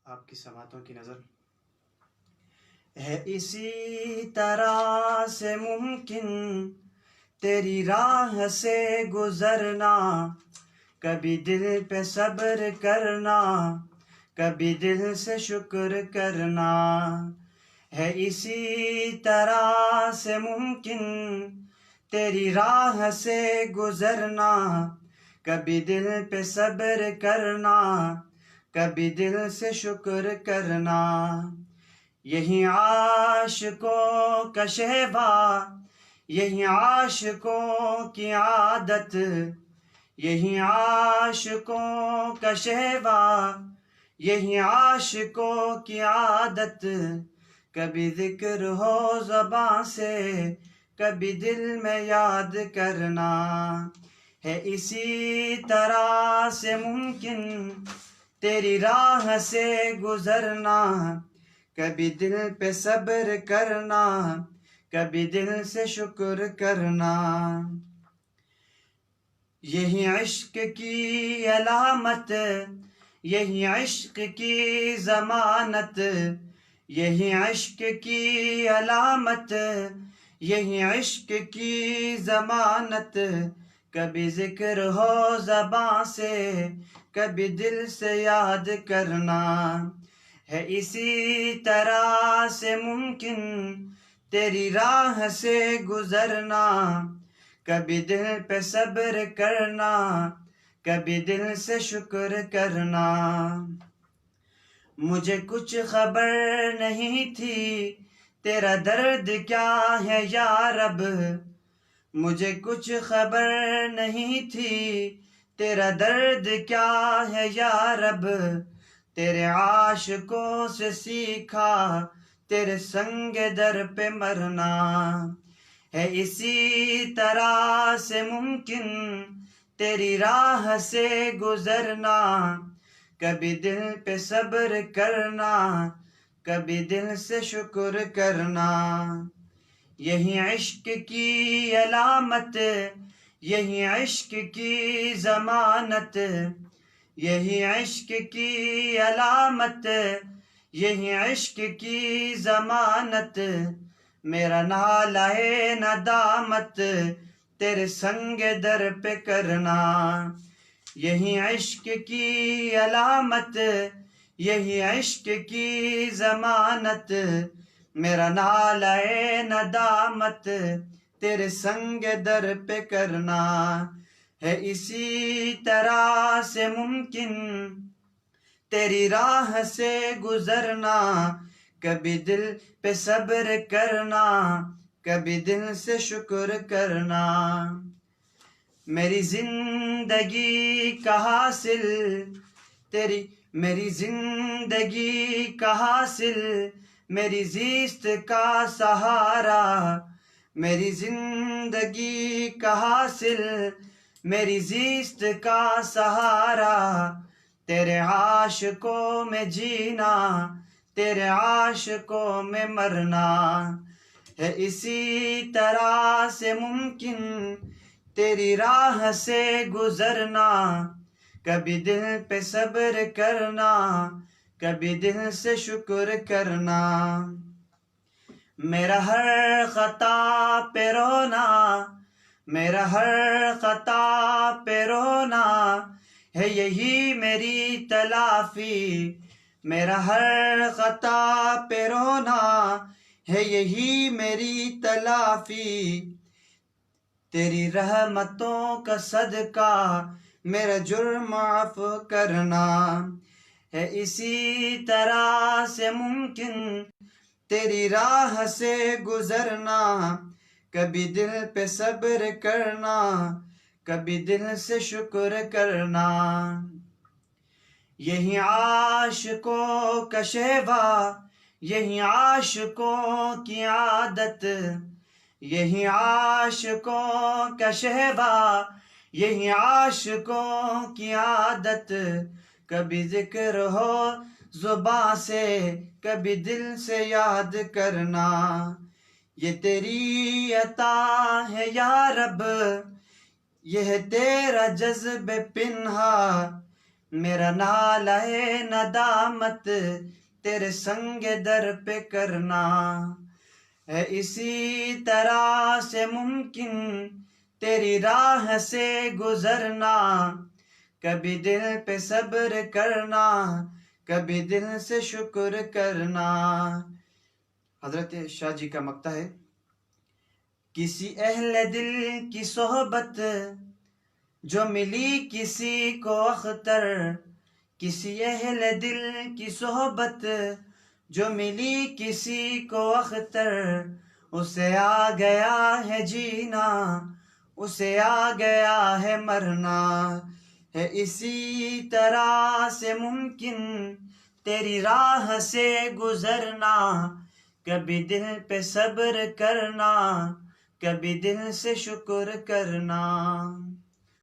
آپ کی سماعتوں کی نظر ہے اسی طرح سے ممکن تیری راہ سے گزرنا، کبھی دل پہ صبر کرنا، کبھی دل سے شکر کرنا، ہے اسی طرح سے ممکن تیری راہ سے گزرنا، کبھی دل پہ صبر کرنا، کبھی دل سے شکر کرنا، یہی عاشقوں کا شیوا، یہی عاشقوں کی عادت، یہی عاشقوں کا شیوا، یہی عاشقوں کی عادت، کبھی ذکر ہو زباں سے کبھی دل میں یاد کرنا، ہے اسی طرح سے ممکن تیری راہ سے گزرنا، کبھی دل پہ صبر کرنا، کبھی دل سے شکر کرنا، یہی عشق کی علامت، یہی عشق کی ضمانت، یہی عشق کی علامت، یہی عشق کی ضمانت، کبھی ذکر ہو زباں سے کبھی دل سے یاد کرنا، ہے اسی طرح سے ممکن تیری راہ سے گزرنا، کبھی دل پہ صبر کرنا، کبھی دل سے شکر کرنا، مجھے کچھ خبر نہیں تھی تیرا درد کیا ہے یا رب، مجھے کچھ خبر نہیں تھی تیرا درد کیا ہے یا رب، تیرے عاشقوں سے سیکھا تیرے سنگ در پہ مرنا، ہے اسی طرح سے ممکن تیری راہ سے گزرنا، کبھی دل پہ صبر کرنا، کبھی دل سے شکر کرنا، یہی عشق کی علامت، یہی عشق کی ضمانت، یہی عشق کی علامت، یہی عشق کی ضمانت، میرا نالہ ندامت تیرے سنگ در پہ کرنا، یہی عشق کی علامت، یہی عشق کی ضمانت، میرا نالہ ندامت تیرے سنگ در پہ کرنا، ہے اسی طرح سے ممکن تیری راہ سے گزرنا، کبھی دل پہ صبر کرنا، کبھی دل سے شکر کرنا، میری زندگی کا حاصل تیری، میری زندگی کا حاصل میری زیست کا سہارا، میری زندگی کا حاصل میری زیست کا سہارا، تیرے عاشقوں میں جینا، تیرے عاشقوں میں مرنا، ہے اسی طرح سے ممکن تیری راہ سے گزرنا، کبھی دل پہ صبر کرنا، کبھی دل سے شکر کرنا، میرا ہر خطا پہ رونا، میرا ہر خطا پہ رونا، ہے یہی میری تلافی، میرا ہر خطا پہ رونا، ہے یہی میری تلافی، تیری رحمتوں کا صدقہ میرا جرم معاف کرنا، ہے اسی طرح سے ممکن تیری راہ سے گزرنا، کبھی دل پہ صبر کرنا، کبھی دل سے شکر کرنا، یہی عاشقوں کا شیوا، یہی عاشقوں کی عادت، یہی عاشقوں کا شیوا، یہی عاشقوں کی عادت، کبھی ذکر ہو زباں سے کبھی دل سے یاد کرنا، یہ تیری عطا ہے یا رب، یہ ہے تیرا جذب پنہا، میرا نالہ ندامت تیرے سنگ در پہ کرنا ہے، اسی طرح سے ممکن تیری راہ سے گزرنا، کبھی دل پہ صبر کرنا، کبھی دل سے شکر کرنا۔ حضرت شاہ جی کا مقطع ہے، کسی اہل دل کی صحبت جو ملی کسی کو اختر، کسی اہل دل کی صحبت جو ملی کسی کو اختر، اسے آ گیا ہے جینا، اسے آ گیا ہے مرنا، ہے اسی طرح سے ممکن تیری راہ سے گزرنا، کبھی دل پہ صبر کرنا، کبھی دل سے شکر کرنا۔